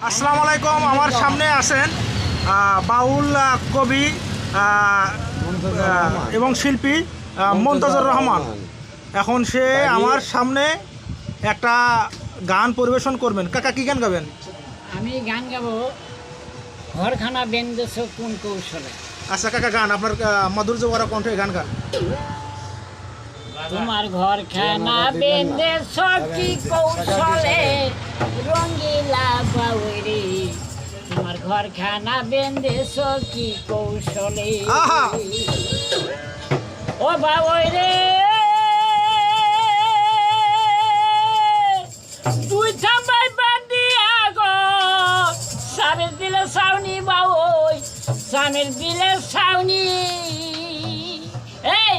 আসসালামু আলাইকুম। আমার সামনে আছেন বাউল কবি এবং শিল্পী মন্তাজুর রহমান। এখন সে আমার সামনে একটা গান পরিবেশন করবেন। কাকা কি গান গাবেন? আমি গান গাবো ঘরখানা বেঁধেছ কোন কৌশলে। আচ্ছা কাকা, গান আপনার মাধুর্য ভরা কণ্ঠে গান গান। তোমার ঘরখানা বেঁধেছ কি কৌশলে রঙ্গিলা বাউরি, তোমার ঘরখানা বেঁধেছ কি কৌশলে। আহা! ও বাউরি তুই থামাই বান্দিয়া গো, স্বামীর দিলে সাউনি বাউই, স্বামীর দিলে সাউনি। এই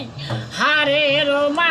হারে রোমা